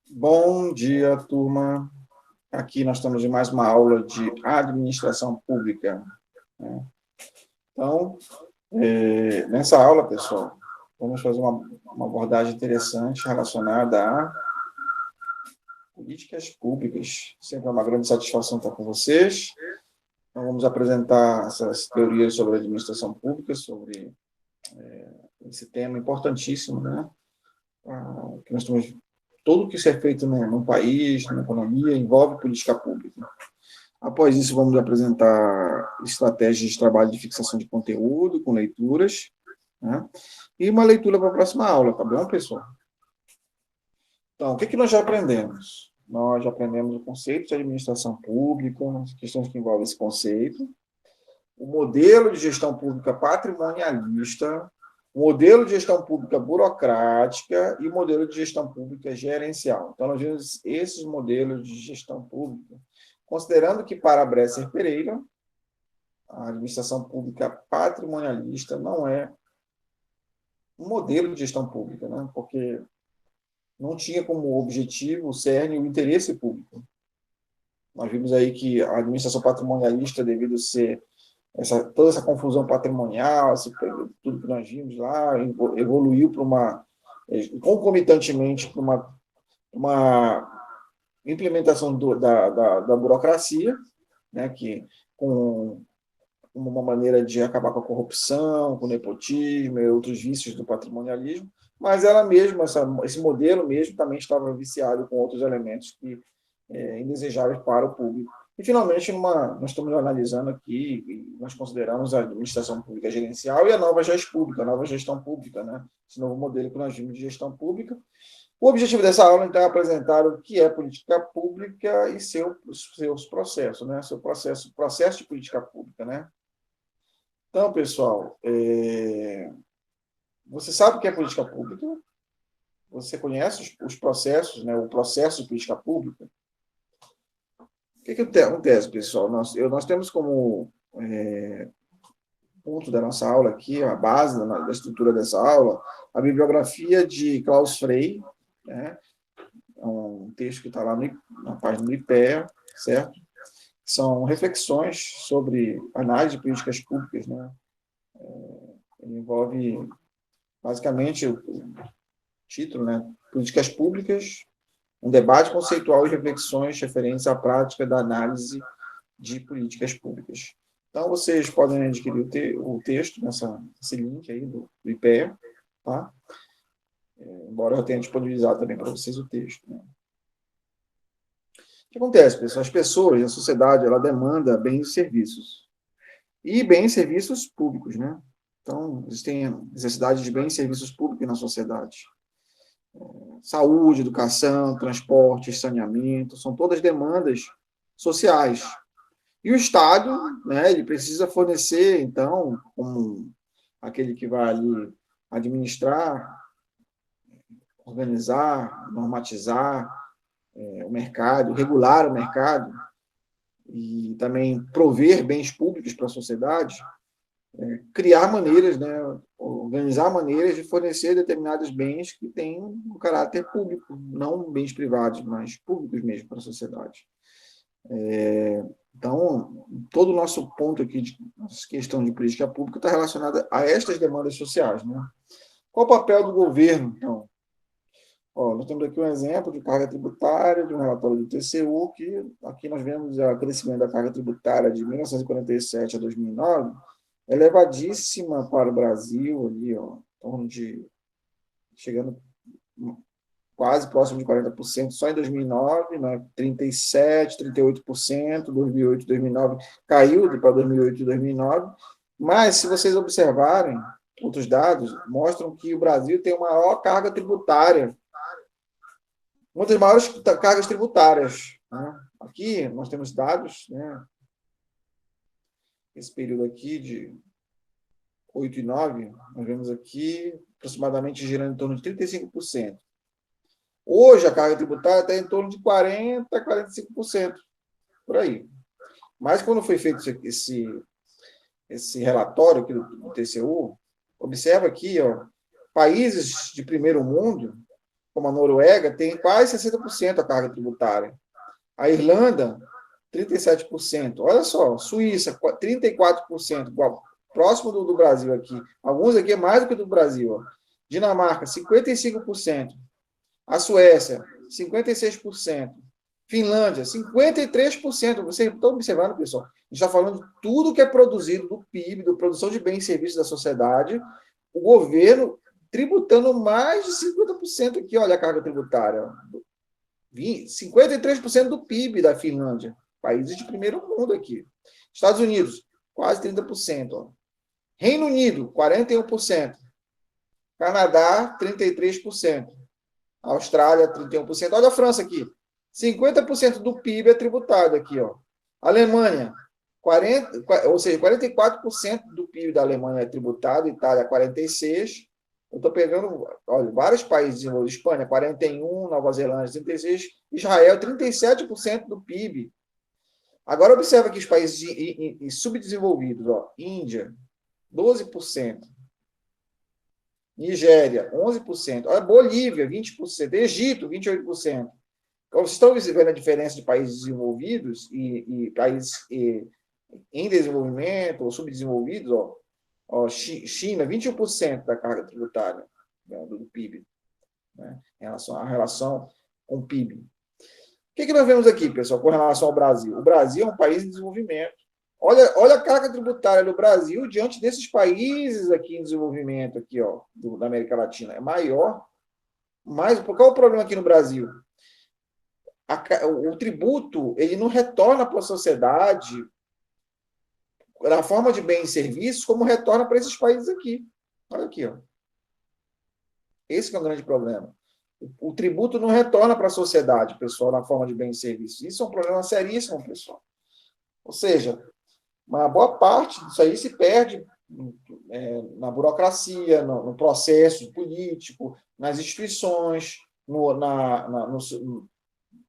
Bom dia, turma. Aqui nós estamos em mais uma aula de administração pública, né? Então, nessa aula, pessoal, vamos fazer uma abordagem interessante relacionada a políticas públicas. Sempre é uma grande satisfação estar com vocês. Então, vamos apresentar essas teorias sobre a administração pública, sobre esse tema importantíssimo, né? Que nós temos tudo o que isso é feito no país, na economia, envolve política pública. Após isso, vamos apresentar estratégias de trabalho de fixação de conteúdo, com leituras, né? E uma leitura para a próxima aula, tá bom, pessoal? Então, o que nós já aprendemos? Nós já aprendemos o conceito de administração pública, as questões que envolvem esse conceito, o modelo de gestão pública patrimonialista, o modelo de gestão pública burocrática e o modelo de gestão pública gerencial. Então, nós vimos esses modelos de gestão pública, considerando que para Bresser Pereira, a administração pública patrimonialista não é um modelo de gestão pública, né? Porque não tinha como objetivo, o cerne, o interesse público. Nós vimos aí que a administração patrimonialista, devido a ser toda essa confusão patrimonial, tudo que nós vimos lá, evoluiu para concomitantemente, para uma implementação da burocracia, né, que com uma maneira de acabar com a corrupção, com o nepotismo e outros vícios do patrimonialismo, mas ela mesma, esse modelo mesmo, também estava viciado com outros elementos indesejáveis para o público. E, finalmente, nós estamos analisando aqui, e nós consideramos a administração pública gerencial e a nova gestão pública, né? Esse novo modelo que nós vimos de gestão pública. O objetivo dessa aula, então, é apresentar o que é política pública e seus processos, né? Seu processo de política pública, né? Então, pessoal, você sabe o que é política pública? Você conhece os processos, né? O processo de política pública? O que acontece, pessoal? Nós temos como ponto da nossa aula aqui, a base da estrutura dessa aula, a bibliografia de Klaus Frey, né? É um texto que está lá na página do IPEA, certo? São reflexões sobre análise de políticas públicas, né? Ele envolve, basicamente, o título, né? Políticas públicas, um debate conceitual e reflexões referentes à prática da análise de políticas públicas. Então, vocês podem adquirir o texto nesse link aí do IPEA, tá? Embora eu tenha disponibilizado também para vocês o texto, né? O que acontece, pessoal? As pessoas, a sociedade, ela demanda bens e serviços. E bens e serviços públicos, né? Então, existem necessidades de bens e serviços públicos na sociedade. Saúde, educação, transporte, saneamento, são todas demandas sociais. E o Estado, né, ele precisa fornecer, então, como aquele que vai ali administrar, organizar, normatizar o mercado, regular o mercado, e também prover bens públicos para a sociedade, criar maneiras, né, organizar maneiras de fornecer determinados bens que têm um caráter público, não bens privados, mas públicos mesmo para a sociedade. Então, todo o nosso ponto aqui de questão de política pública está relacionado a estas demandas sociais, né? Qual o papel do governo, então? Nós temos aqui um exemplo de carga tributária, de um relatório do TCU, que aqui nós vemos o crescimento da carga tributária de 1947 a 2009, elevadíssima para o Brasil, ali, em torno de, chegando quase próximo de 40%, só em 2009, né, 37%, 38%, 2008, 2009, caiu para 2008 e 2009, mas se vocês observarem, outros dados mostram que o Brasil tem a maior carga tributária, uma das maiores cargas tributárias, né? Aqui nós temos dados, né, esse período aqui de 8 e 9, nós vemos aqui aproximadamente girando em torno de 35%. Hoje, a carga tributária está em torno de 40% a 45%, por aí. Mas, quando foi feito esse relatório aqui do TCU, observa aqui, países de primeiro mundo, como a Noruega, tem quase 60% a carga tributária. A Irlanda, 37%. Olha só, Suíça, 34%, igual, próximo do Brasil aqui. Alguns aqui é mais do que do Brasil. Ó. Dinamarca, 55%. A Suécia, 56%. Finlândia, 53%. Vocês estão observando, pessoal? A gente está falando de tudo que é produzido do PIB, da produção de bens e serviços da sociedade, o governo tributando mais de 50% aqui, olha a carga tributária. 53% do PIB da Finlândia. Países de primeiro mundo aqui. Estados Unidos, quase 30%. Ó. Reino Unido, 41%. Canadá, 33%. Austrália, 31%. Olha a França aqui. 50% do PIB é tributado aqui. Ó. Alemanha, 44% do PIB da Alemanha é tributado. Itália, 46%. Eu estou pegando, olha, vários países desenvolvidos. Espanha, 41%. Nova Zelândia, 36%. Israel, 37% do PIB. Agora, observa aqui os países subdesenvolvidos. Ó. Índia, 12%. Nigéria, 11%. Olha, Bolívia, 20%. Egito, 28%. Vocês estão vendo a diferença de países desenvolvidos e países em desenvolvimento ou subdesenvolvidos? Ó, China, 21% da carga tributária do PIB, né, em relação com o PIB. O que nós vemos aqui, pessoal, com relação ao Brasil? O Brasil é um país em desenvolvimento. Olha a carga tributária do Brasil diante desses países aqui em desenvolvimento, aqui, ó, da América Latina. É maior. Mas qual é o problema aqui no Brasil? O tributo ele não retorna para a sociedade na forma de bens e serviços como retorna para esses países aqui. Olha aqui. Ó. Esse é um grande problema. O tributo não retorna para a sociedade, pessoal, na forma de bens e serviços. Isso é um problema seríssimo, pessoal. Ou seja, uma boa parte disso aí se perde na burocracia, no processo político, nas instituições,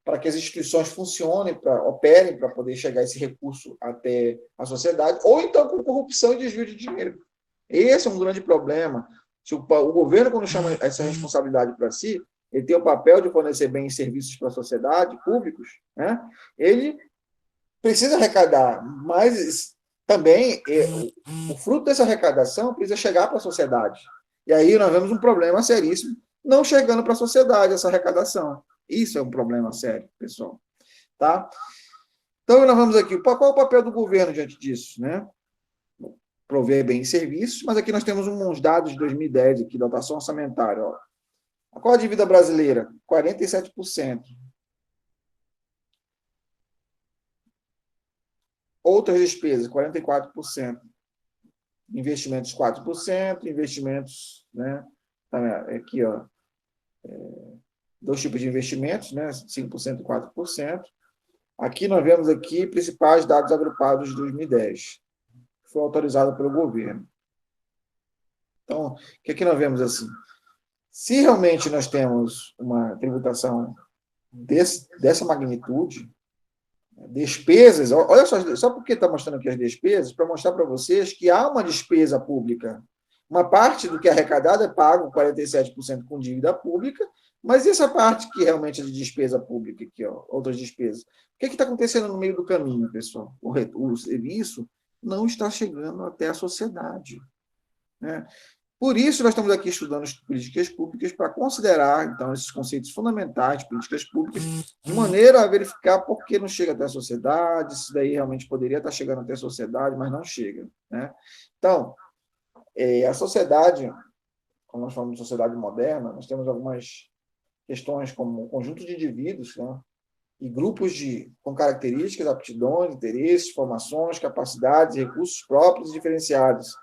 para que as instituições funcionem, operem para poder chegar esse recurso até a sociedade, ou então com corrupção e desvio de dinheiro. Esse é um grande problema. Se o governo, quando chama essa responsabilidade para si, ele tem o papel de fornecer bens e serviços para a sociedade, públicos, né? Ele precisa arrecadar, mas também o fruto dessa arrecadação precisa chegar para a sociedade. E aí nós vemos um problema seríssimo não chegando para a sociedade essa arrecadação. Isso é um problema sério, pessoal. Tá? Então, nós vamos aqui. Qual é o papel do governo diante disso? Né? Prover bens e serviços, mas aqui nós temos uns dados de 2010, aqui, dotação orçamentária. Ó. Qual a dívida brasileira? 47%. Outras despesas, 44%. Investimentos, 4%. Investimentos, né? Aqui, ó. Dois tipos de investimentos, né? 5% e 4%. Aqui nós vemos aqui principais dados agrupados de 2010, que foi autorizado pelo governo. Então, o que aqui nós vemos assim? Se realmente nós temos uma tributação dessa magnitude, despesas, olha só porque está mostrando aqui as despesas, para mostrar para vocês que há uma despesa pública. Uma parte do que é arrecadado é pago, 47% com dívida pública, mas e essa parte que realmente é de despesa pública, aqui, ó, outras despesas? O que está acontecendo no meio do caminho, pessoal? O serviço não está chegando até a sociedade. Né? Por isso, nós estamos aqui estudando as políticas públicas para considerar, então, esses conceitos fundamentais de políticas públicas, de maneira a verificar por que não chega até a sociedade, isso daí realmente poderia estar chegando até a sociedade, mas não chega. Né? Então, a sociedade, como nós falamos de sociedade moderna, nós temos algumas questões como um conjunto de indivíduos, né? E grupos com características, aptidões, interesses, formações, capacidades, recursos próprios e diferenciados,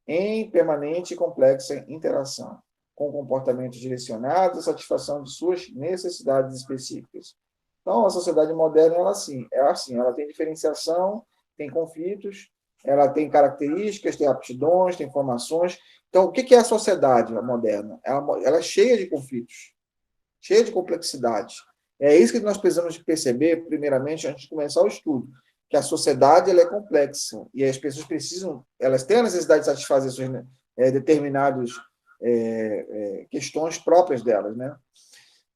em permanente e complexa interação, com comportamentos direcionados à satisfação de suas necessidades específicas. Então, a sociedade moderna é assim, ela tem diferenciação, tem conflitos, ela tem características, tem aptidões, tem formações. Então, o que é a sociedade moderna? Ela é cheia de conflitos, cheia de complexidade. É isso que nós precisamos perceber, primeiramente, antes de começar o estudo, que a sociedade ela é complexa e as pessoas elas têm a necessidade de satisfazer suas determinadas questões próprias delas, né?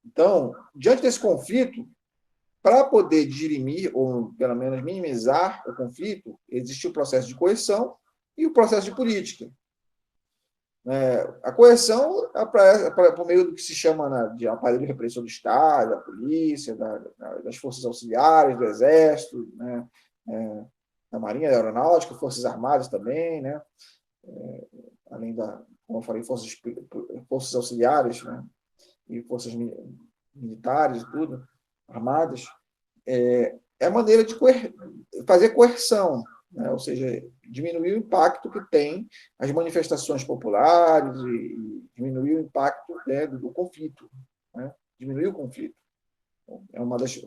Então, diante desse conflito, para poder dirimir, ou pelo menos minimizar o conflito, existe o processo de coerção e o processo de política. A coerção é por meio do que se chama de aparelho repressor do Estado, da polícia, das forças auxiliares, do Exército, né, da Marinha, da Aeronáutica, Forças Armadas também, né, além como eu falei, forças auxiliares, né, e forças militares e tudo, armadas, é a maneira de fazer coerção, né? Ou seja, diminuir o impacto que tem as manifestações populares e diminuir o impacto, né, do conflito, né? Diminuir o conflito. É uma das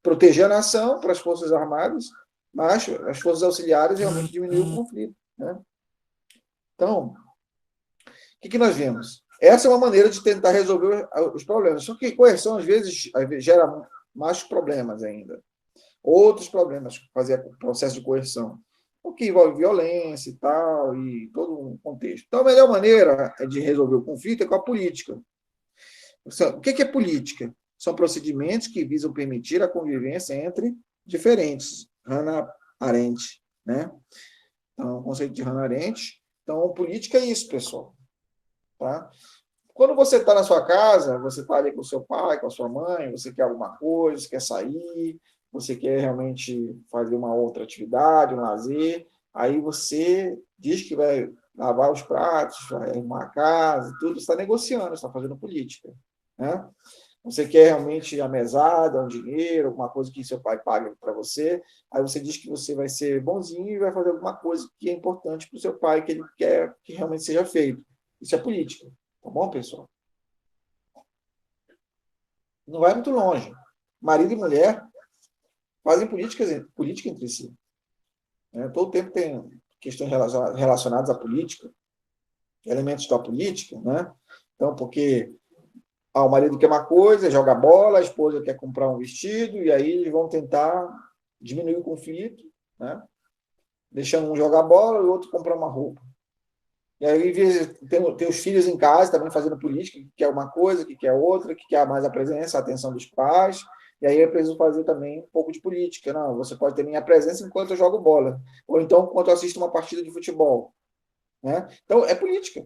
proteger a nação para as forças armadas, mas as forças auxiliares realmente diminuir o conflito, né? Então, o que nós vemos? Essa é uma maneira de tentar resolver os problemas. Só que coerção, às vezes gera mais problemas ainda. Outros problemas, fazer o processo de coerção, o que envolve violência e tal, e todo um contexto. Então, a melhor maneira de resolver o conflito é com a política. O que é política? São procedimentos que visam permitir a convivência entre diferentes. Hannah Arendt, né? Então, o conceito de Hannah Arendt. Então, política é isso, pessoal. Tá? Quando você está na sua casa, você está ali com o seu pai, com a sua mãe, você quer alguma coisa, você quer sair, você quer realmente fazer uma outra atividade, um lazer, aí você diz que vai lavar os pratos, vai arrumar a casa, tudo, você está negociando, você está fazendo política. Né? Você quer realmente a mesada, um dinheiro, alguma coisa que seu pai paga para você, aí você diz que você vai ser bonzinho e vai fazer alguma coisa que é importante para o seu pai, que ele quer que realmente seja feito. Isso é política. Tá bom, pessoal? Não vai muito longe. Marido e mulher fazem política entre si. Né? Todo tempo tem questões relacionadas à política, elementos da política, né? Então, porque o marido quer uma coisa, joga bola, a esposa quer comprar um vestido, e aí eles vão tentar diminuir o conflito, né? Deixando um jogar bola e o outro comprar uma roupa. E aí tem os filhos em casa também fazendo política, que quer uma coisa, que quer outra, que quer mais a presença, a atenção dos pais. E aí é preciso fazer também um pouco de política. Não, você pode ter minha presença enquanto eu jogo bola. Ou então enquanto eu assisto uma partida de futebol. Né? Então, é política.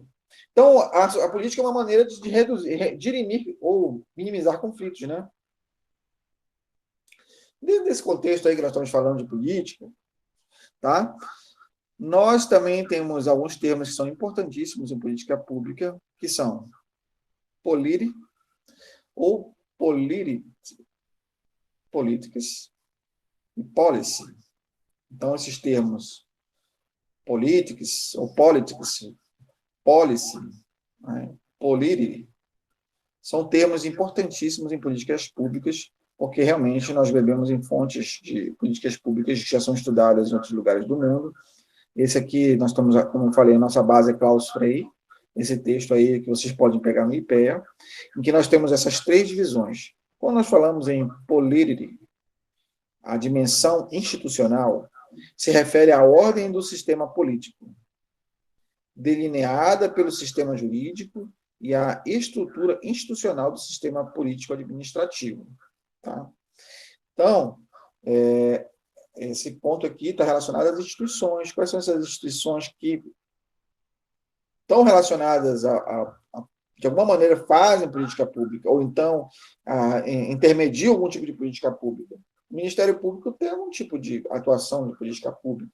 Então, a política é uma maneira de reduzir, dirimir ou minimizar conflitos. Né? Dentro desse contexto aí que nós estamos falando de política, tá? Nós também temos alguns termos que são importantíssimos em política pública, que são política ou políticas e policy. Então, esses termos políticas ou politics, policy, né, polity, são termos importantíssimos em políticas públicas, porque realmente nós bebemos em fontes de políticas públicas que já são estudadas em outros lugares do mundo. Esse aqui, nós estamos, como eu falei, a nossa base é Klaus Frey, esse texto aí que vocês podem pegar no IPEA, em que nós temos essas três divisões. Quando nós falamos em polity, a dimensão institucional se refere à ordem do sistema político, delineada pelo sistema jurídico e à estrutura institucional do sistema político-administrativo. Tá? Então, esse ponto aqui está relacionado às instituições. Quais são essas instituições que estão relacionadas de alguma maneira, fazem política pública, ou então intermediam algum tipo de política pública? O Ministério Público tem algum tipo de atuação de política pública.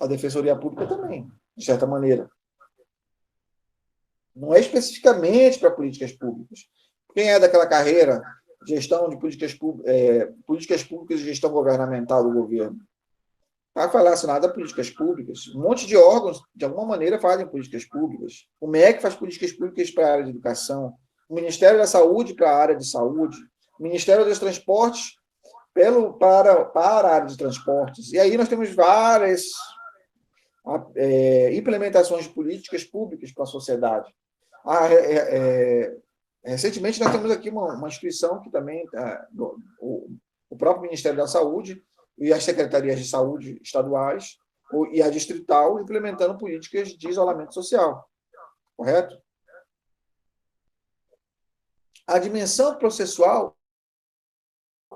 A Defensoria Pública também, de certa maneira. Não é especificamente para políticas públicas. Quem é daquela carreira, gestão de políticas públicas e gestão governamental do governo? Está relacionado a políticas públicas. Um monte de órgãos, de alguma maneira, fazem políticas públicas. O MEC faz políticas públicas para a área de educação. O Ministério da Saúde para a área de saúde. O Ministério dos Transportes para a área de transportes. E aí nós temos várias implementações de políticas públicas para a sociedade. Recentemente, nós temos aqui uma instituição que também, o próprio Ministério da Saúde e as secretarias de saúde estaduais e a distrital implementando políticas de isolamento social. Correto? A dimensão processual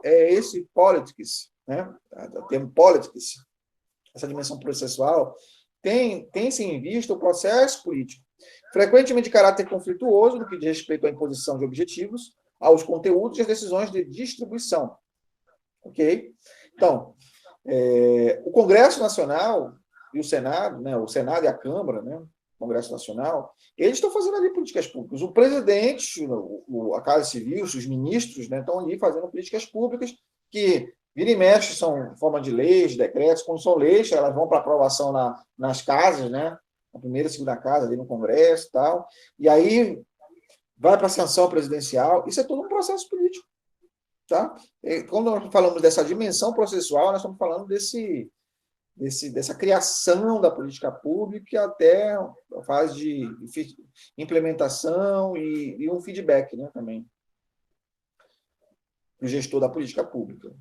é esse politics, né? O termo politics, essa dimensão processual, tem-se em vista o processo político, frequentemente de caráter conflituoso, no que diz respeito à imposição de objetivos, aos conteúdos e às decisões de distribuição. Ok? Então, o Congresso Nacional e o Senado, né, o Senado e a Câmara, né, o Congresso Nacional, eles estão fazendo ali políticas públicas. O presidente, a Casa Civil, os ministros, né, estão ali fazendo políticas públicas que, vira e mexe, são forma de leis, decretos. Quando são leis, elas vão para aprovação nas casas, né, na primeira e segunda casa, ali no Congresso e tal, e aí vai para a sanção presidencial. Isso é todo um processo político. Tá? Quando nós falamos dessa dimensão processual, nós estamos falando dessa criação da política pública até a fase de implementação e um feedback, né, também, do gestor da política pública.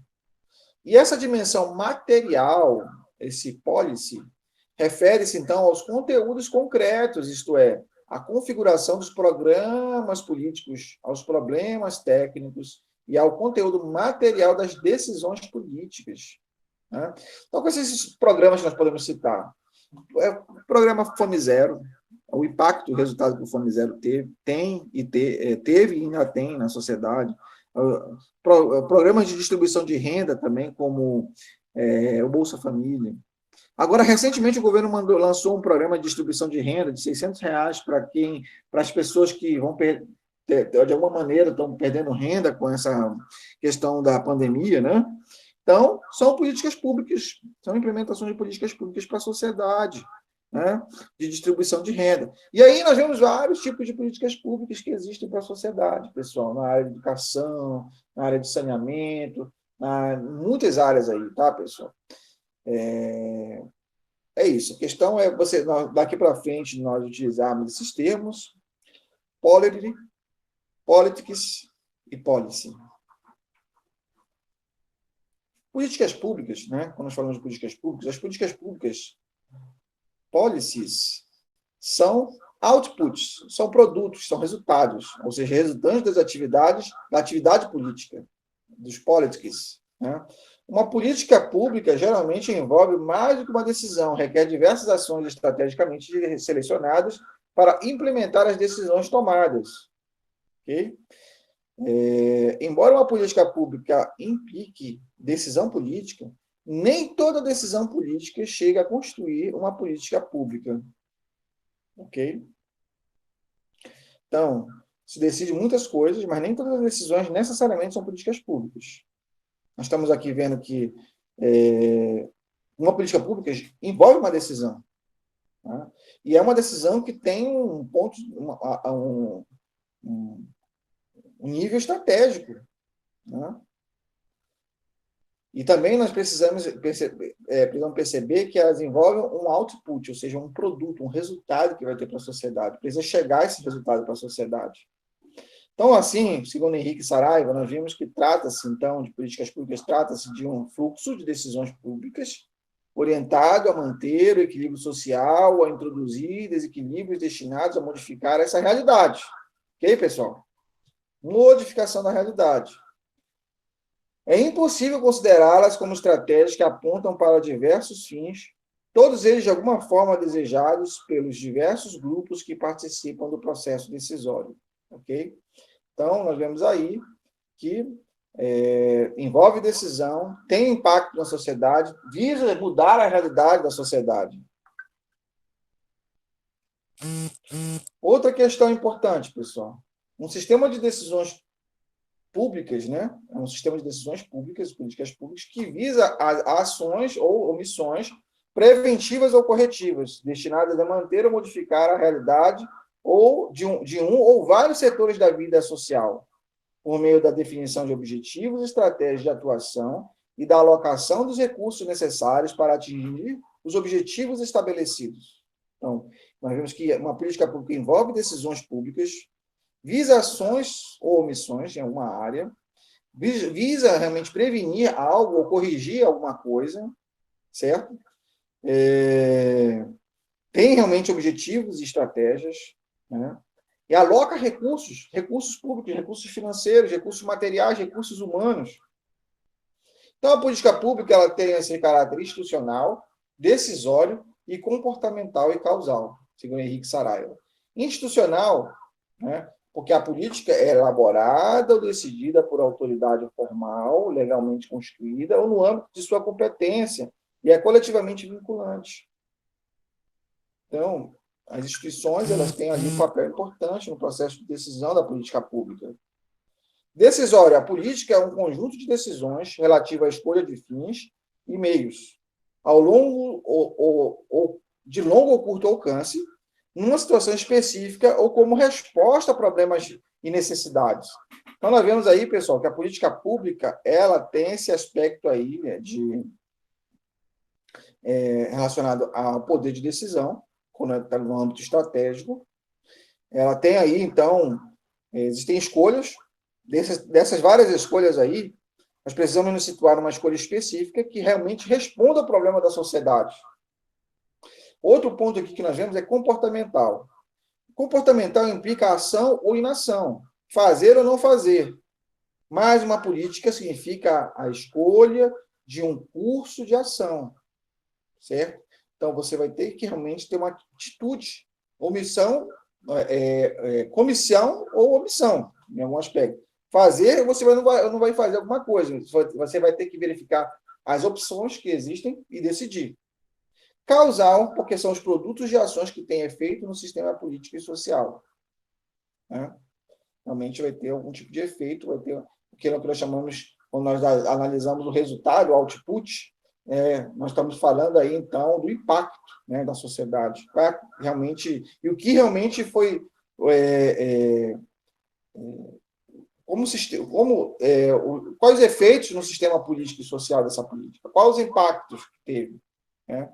E essa dimensão material, esse policy, refere-se, então, aos conteúdos concretos, isto é, à configuração dos programas políticos, aos problemas técnicos e ao conteúdo material das decisões políticas. Né? Então, com esses programas que nós podemos citar, o programa Fome Zero, o impacto, o resultado que o Fome Zero teve e ainda tem na sociedade, programas de distribuição de renda também, como o Bolsa Família. Agora, recentemente, o governo lançou um programa de distribuição de renda de R$ 600 para as pessoas que vão de alguma maneira estão perdendo renda com essa questão da pandemia, né? Então, são políticas públicas, são implementações de políticas públicas para a sociedade, né? De distribuição de renda. E aí nós vemos vários tipos de políticas públicas que existem para a sociedade, pessoal, na área de educação, na área de saneamento, muitas áreas aí, tá, pessoal? É isso. A questão é daqui para frente, nós utilizarmos esses termos, polity, politics e policy. Políticas públicas, né? Quando nós falamos de políticas públicas, as políticas públicas, policies, são outputs, são produtos, são resultados, ou seja, resultantes da atividade política, dos politics. Né? Uma política pública geralmente envolve mais do que uma decisão, requer diversas ações estrategicamente selecionadas para implementar as decisões tomadas. Okay? Embora uma política pública implique decisão política, nem toda decisão política chega a constituir uma política pública. Ok? Então, se decide muitas coisas, mas nem todas as decisões necessariamente são políticas públicas. Nós estamos aqui vendo que uma política pública envolve uma decisão. Tá? E é uma decisão que tem um ponto, um nível estratégico. Né? E também nós precisamos perceber que elas envolvem um output, ou seja, um produto, um resultado que vai ter para a sociedade. Precisa chegar esse resultado para a sociedade. Então, assim, segundo Henrique Saraiva, nós vimos que trata-se, então, de políticas públicas, trata-se de um fluxo de decisões públicas orientado a manter o equilíbrio social, a introduzir desequilíbrios destinados a modificar essa realidade. Ok, pessoal? Modificação da realidade. É impossível considerá-las como estratégias que apontam para diversos fins, todos eles de alguma forma desejados pelos diversos grupos que participam do processo decisório. Ok? Então, nós vemos aí que envolve decisão, tem impacto na sociedade, visa mudar a realidade da sociedade. Outra questão importante, pessoal. Um sistema de decisões públicas, né? É um sistema de decisões públicas, políticas públicas, que visa ações ou omissões preventivas ou corretivas, destinadas a manter ou modificar a realidade ou de um ou vários setores da vida social, por meio da definição de objetivos, estratégias de atuação e da alocação dos recursos necessários para atingir os objetivos estabelecidos. Então, nós vemos que uma política pública envolve decisões públicas, visa ações ou omissões em alguma área, visa realmente prevenir algo ou corrigir alguma coisa, certo? Tem realmente objetivos e estratégias, né? e aloca recursos públicos, recursos financeiros, recursos materiais, recursos humanos. Então, a política pública ela tem esse caráter institucional, decisório e comportamental e causal, segundo Henrique Saraiva. Institucional, né, porque a política é elaborada ou decidida por autoridade formal, legalmente constituída, ou no âmbito de sua competência, e é coletivamente vinculante. Então, as instituições elas têm ali um papel importante no processo de decisão da política pública. Decisória. A política é um conjunto de decisões relativas à escolha de fins e meios, ao longo ou de longo ou curto alcance, numa situação específica ou como resposta a problemas e necessidades. Então, nós vemos aí, pessoal, que a política pública ela tem esse aspecto aí, né, relacionado ao poder de decisão, quando está no âmbito estratégico. Ela tem aí, então, existem escolhas. Dessas várias escolhas aí, nós precisamos nos situar numa escolha específica que realmente responda ao problema da sociedade. Outro ponto aqui que nós vemos é comportamental. Comportamental implica ação ou inação, fazer ou não fazer. Mas uma política significa a escolha de um curso de ação, certo? Então, você vai ter que realmente ter uma atitude, omissão, comissão ou omissão, em algum aspecto. Fazer, você não vai fazer alguma coisa, você vai ter que verificar as opções que existem e decidir. Causal, porque são os produtos de ações que têm efeito no sistema político e social. Né? Realmente vai ter algum tipo de efeito, vai ter o que nós chamamos, quando nós analisamos o resultado, o output, nós estamos falando aí, então, do impacto, né, da sociedade. Realmente, e o que realmente foi... quais os efeitos no sistema político e social dessa política? Quais os impactos que teve? Né?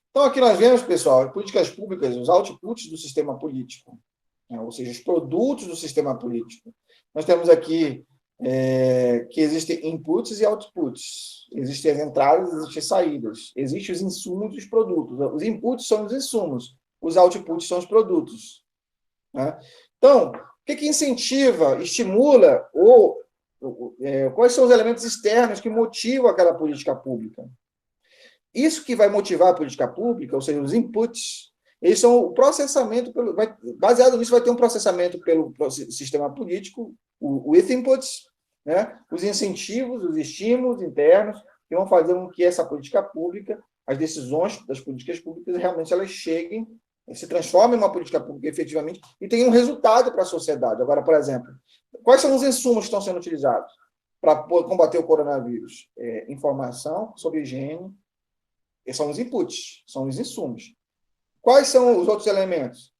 Então, aqui nós vemos, pessoal, políticas públicas, os outputs do sistema político, né? Ou seja, os produtos do sistema político. Nós temos aqui que existem inputs e outputs. Existem as entradas, existem as saídas. Existem os insumos e os produtos. Os inputs são os insumos, os outputs são os produtos. Né? Então, o que incentiva, estimula, quais são os elementos externos que motivam aquela política pública? Isso que vai motivar a política pública, ou seja, os inputs, eles são o processamento, baseado nisso vai ter um processamento pelo sistema político, with inputs, né? Os incentivos, os estímulos internos, que vão fazer com que essa política pública, as decisões das políticas públicas, realmente elas cheguem, se transformem em uma política pública efetivamente e tenham um resultado para a sociedade. Agora, por exemplo, quais são os insumos que estão sendo utilizados para combater o coronavírus? Informação sobre higiene, são os inputs, são os insumos. Quais são os outros elementos?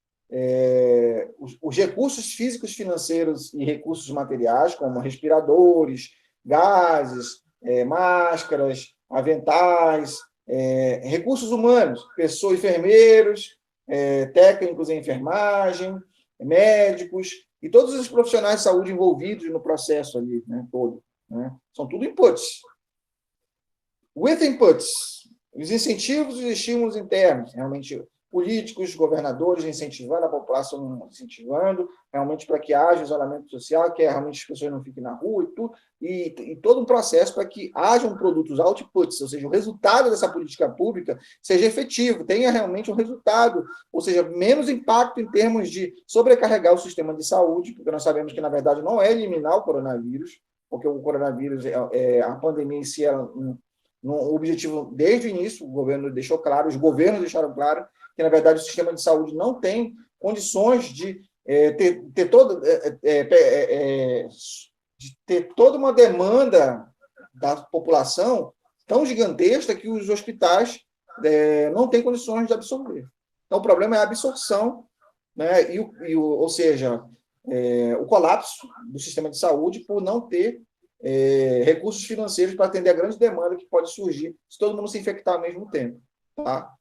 Os recursos físicos, financeiros e recursos materiais, como respiradores, gases, máscaras, aventais, recursos humanos, pessoas, enfermeiros, técnicos em enfermagem, médicos, e todos os profissionais de saúde envolvidos no processo ali, né, todo. Né? São tudo inputs. With inputs, os incentivos e os estímulos internos, realmente políticos, governadores incentivando a população, incentivando realmente para que haja isolamento social, que realmente as pessoas não fiquem na rua e tudo, e todo um processo para que hajam produtos outputs, ou seja, o resultado dessa política pública seja efetivo, tenha realmente um resultado, ou seja, menos impacto em termos de sobrecarregar o sistema de saúde, porque nós sabemos que, na verdade, não é eliminar o coronavírus, porque o coronavírus, a pandemia em si, o objetivo, desde o início, o governo deixou claro, os governos deixaram claro que, na verdade, o sistema de saúde não tem condições de ter toda uma demanda da população tão gigantesca que os hospitais não têm condições de absorver. Então, o problema é a absorção, né, ou seja, o colapso do sistema de saúde por não ter recursos financeiros para atender a grande demanda que pode surgir se todo mundo se infectar ao mesmo tempo. Tá?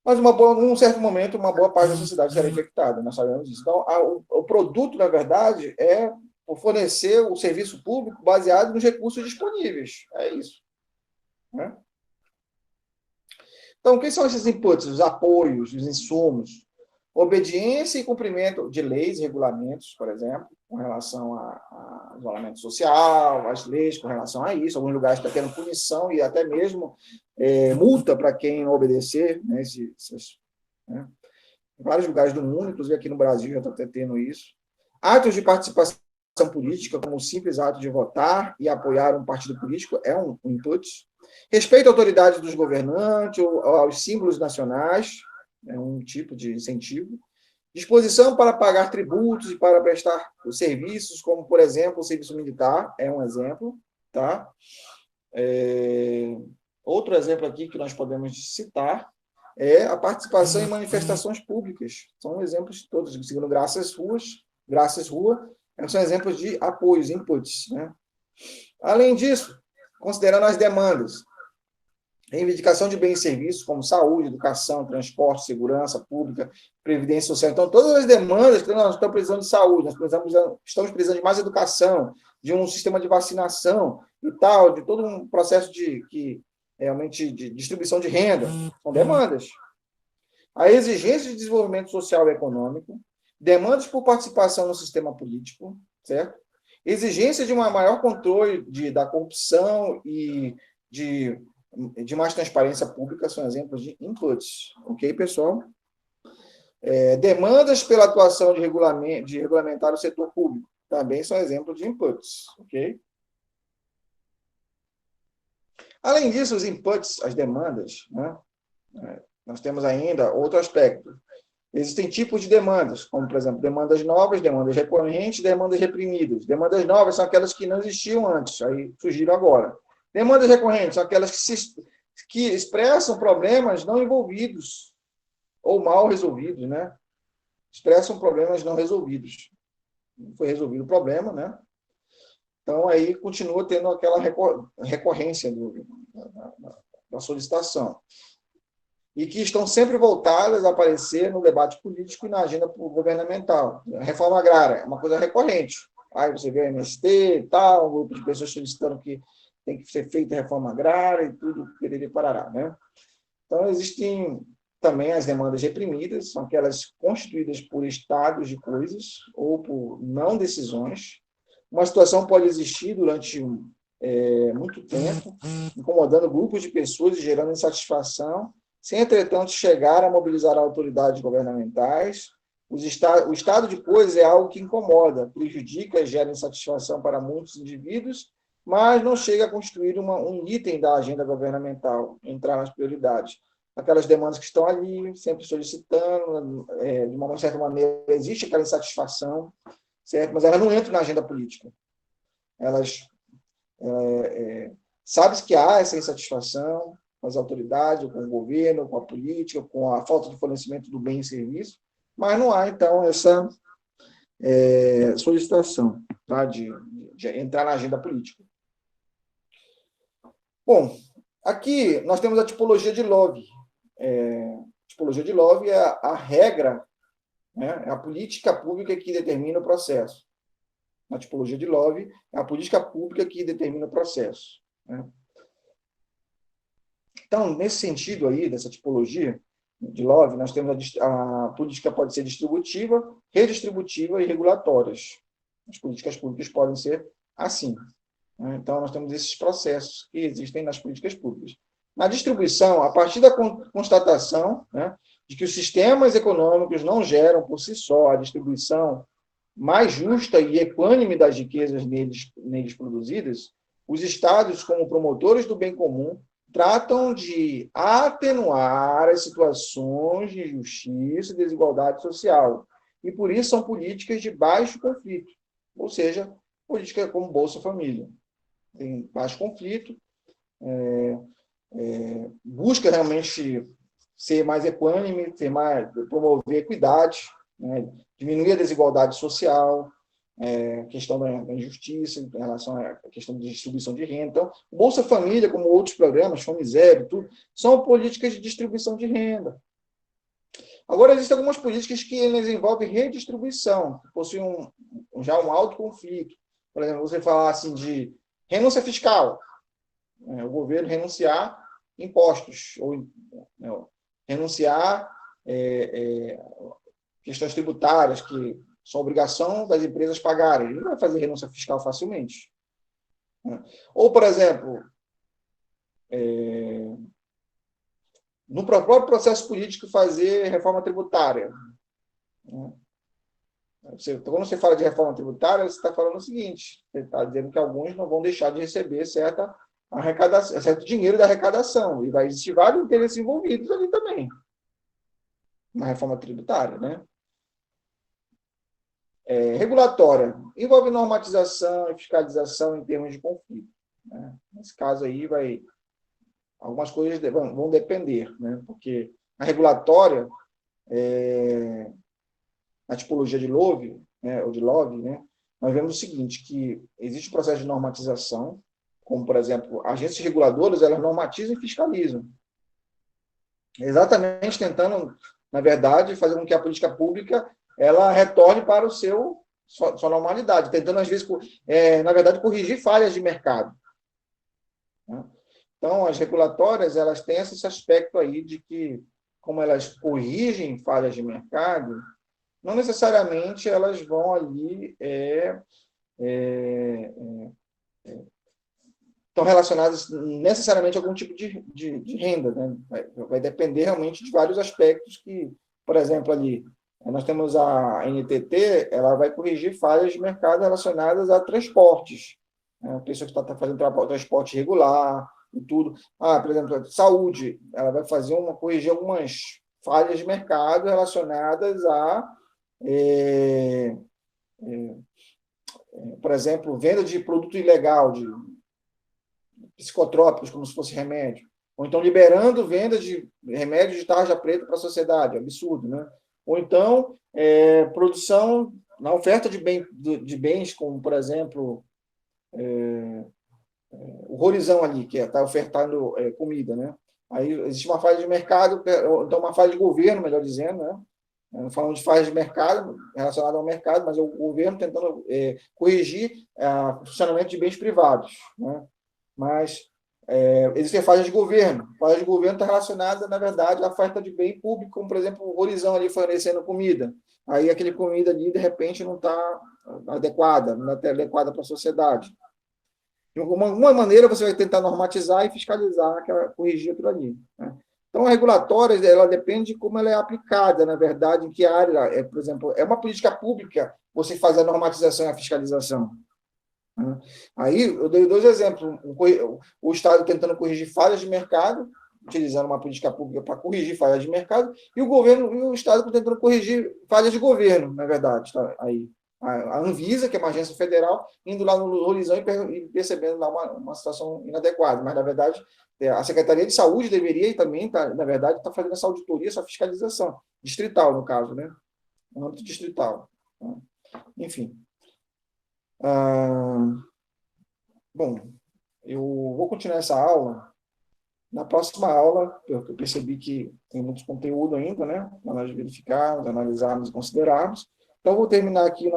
Mas, num certo momento, uma boa parte da sociedade será infectada, nós sabemos disso. Então, o produto, na verdade, é fornecer o serviço público baseado nos recursos disponíveis. É isso. Né? Então, quais são esses inputs, os apoios, os insumos? obediência e cumprimento de leis e regulamentos, por exemplo, com relação a isolamento social, as leis com relação a isso. Alguns lugares estão tendo punição e até mesmo multa para quem não obedecer, né, né? Em vários lugares do mundo, inclusive aqui no Brasil já está tendo isso. Atos de participação política, como o simples ato de votar e apoiar um partido político, é um input. Respeito à autoridade dos governantes, ou aos símbolos nacionais, é um tipo de incentivo. Disposição para pagar tributos e para prestar serviços, como, por exemplo, o serviço militar, é um exemplo. Tá? Outro exemplo aqui que nós podemos citar é a participação em manifestações públicas. São exemplos todos, segundo Graças Rua, são exemplos de apoios, inputs. Né? Além disso, considerando as demandas, reivindicação de bens e serviços, como saúde, educação, transporte, segurança pública, previdência social. Então, todas as demandas que nós estamos precisando de saúde, estamos precisando de mais educação, de um sistema de vacinação e tal, de todo um processo realmente de distribuição de renda, são demandas. A exigência de desenvolvimento social e econômico, demandas por participação no sistema político, certo? Exigência de um maior controle da corrupção e de mais transparência pública, são exemplos de inputs. Ok, pessoal? Demandas pela atuação de regulamentar o setor público, também são exemplos de inputs. Ok? Além disso, os inputs, as demandas, né? Nós temos ainda outro aspecto. Existem tipos de demandas, como, por exemplo, demandas novas, demandas recorrentes, demandas reprimidas. Demandas novas são aquelas que não existiam antes, aí surgiram agora. Demandas recorrentes são aquelas que expressam problemas não envolvidos ou mal resolvidos, né? Expressam problemas não resolvidos. Não foi resolvido o problema, né? Então, aí continua tendo aquela recorrência da solicitação. E que estão sempre voltadas a aparecer no debate político e na agenda governamental. A reforma agrária é uma coisa recorrente. Aí você vê a MST e tal, um grupo de pessoas solicitando que tem que ser feita a reforma agrária e tudo, perere parará, né? Então, existem também as demandas reprimidas, são aquelas constituídas por estados de coisas ou por não decisões. Uma situação pode existir durante muito tempo, incomodando grupos de pessoas e gerando insatisfação, sem, entretanto, chegar a mobilizar autoridades governamentais. O estado de coisas é algo que incomoda, prejudica e gera insatisfação para muitos indivíduos, mas não chega a constituir um item da agenda governamental, entrar nas prioridades. Aquelas demandas que estão ali, sempre solicitando, de uma certa maneira, existe aquela insatisfação, certo? Mas elas não entram na agenda política. Elas sabe-se que há essa insatisfação com as autoridades, com o governo, com a política, com a falta de fornecimento do bem e serviço, mas não há, então, essa solicitação, tá? de entrar na agenda política. Bom, aqui nós temos a tipologia de Love. A tipologia de Love é a regra, né? É a política pública que determina o processo. Na tipologia de Love, é a política pública que determina o processo. Né? Então, nesse sentido aí, dessa tipologia de Love, nós temos a política pode ser distributiva, redistributiva e regulatórias. As políticas públicas podem ser assim. Né? Então, nós temos esses processos que existem nas políticas públicas. Na distribuição, a partir da constatação, né, de que os sistemas econômicos não geram por si só a distribuição mais justa e equânime das riquezas neles produzidas, os estados, como promotores do bem comum, tratam de atenuar as situações de injustiça e desigualdade social. E, por isso, são políticas de baixo conflito, ou seja, política como Bolsa Família. Tem baixo conflito, busca realmente ser mais equânime, promover equidade, né, diminuir a desigualdade social, questão da injustiça em relação à questão de distribuição de renda. Então, Bolsa Família, como outros programas, Fome Zero, tudo, são políticas de distribuição de renda. Agora, existem algumas políticas que elas envolvem redistribuição, que possuem já um alto conflito. Por exemplo, você falar assim de renúncia fiscal, o governo renunciar impostos, ou renunciar questões tributárias, que são obrigação das empresas pagarem. Ele não vai fazer renúncia fiscal facilmente. Ou, por exemplo, no próprio processo político, fazer reforma tributária. Quando você fala de reforma tributária, você está falando o seguinte: você está dizendo que alguns não vão deixar de receber certo dinheiro da arrecadação, e vai existir vários interesses envolvidos ali também, na reforma tributária, né? Regulatória, envolve normatização e fiscalização em termos de conflito, né? Nesse caso aí, algumas coisas vão depender, né? Porque a regulatória, na tipologia de LOVE, né, ou de LOVE, né, nós vemos o seguinte, que existe um processo de normatização, como, por exemplo, agências reguladoras, elas normatizam e fiscalizam, exatamente tentando, na verdade, fazer com que a política pública ela retorne para sua normalidade, tentando, às vezes, na verdade, corrigir falhas de mercado, né? Então, as regulatórias, elas têm esse aspecto aí de que, como elas corrigem falhas de mercado, não necessariamente elas vão ali estão relacionadas necessariamente a algum tipo de renda, né? Vai depender realmente de vários aspectos que, por exemplo, ali, nós temos a NTT, ela vai corrigir falhas de mercado relacionadas a transportes, né? A pessoa que está fazendo transporte regular e tudo. Por exemplo, saúde, ela vai corrigir algumas falhas de mercado relacionadas a por exemplo, venda de produto ilegal, de psicotrópicos, como se fosse remédio. Ou então liberando venda de remédios de tarja preta para a sociedade, absurdo, né? Ou então, produção na oferta de bens, como, por exemplo, o Rolisão ali, que está ofertando comida, né? Aí existe uma falha de mercado, então uma falha de governo, melhor dizendo, né? Não falando de falhas de mercado, relacionado ao mercado, mas o governo tentando corrigir o funcionamento de bens privados, né? Mas existem falhas de governo. Falhas de governo está relacionada, na verdade, à oferta de bem público, como, por exemplo, o Horizon ali fornecendo comida. Aí aquele comida ali, de repente, não está adequada, não está adequada para a sociedade. De alguma maneira, você vai tentar normatizar e fiscalizar, corrigir aquilo ali, né? Então, a regulatória, ela depende de como ela é aplicada, na verdade, em que área. Por exemplo, é uma política pública você faz a normatização e a fiscalização, né? Aí, eu dei dois exemplos. O Estado tentando corrigir falhas de mercado, utilizando uma política pública para corrigir falhas de mercado, e o Estado tentando corrigir falhas de governo, na verdade. Tá? Aí, a Anvisa, que é uma agência federal, indo lá no Horizon e percebendo lá uma situação inadequada. Mas, na verdade, a Secretaria de Saúde deveria também, na verdade, estar fazendo essa auditoria, essa fiscalização, distrital, no caso, né? No âmbito distrital. Enfim. Bom, eu vou continuar essa aula. Na próxima aula, eu percebi que tem muito conteúdo ainda, né? Para nós verificarmos, analisarmos e considerarmos. Então, vou terminar aqui o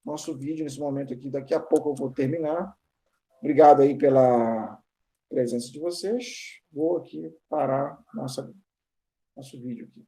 nosso vídeo nesse momento aqui. Daqui a pouco eu vou terminar. Obrigado aí pela presença de vocês. Vou aqui parar nosso vídeo aqui.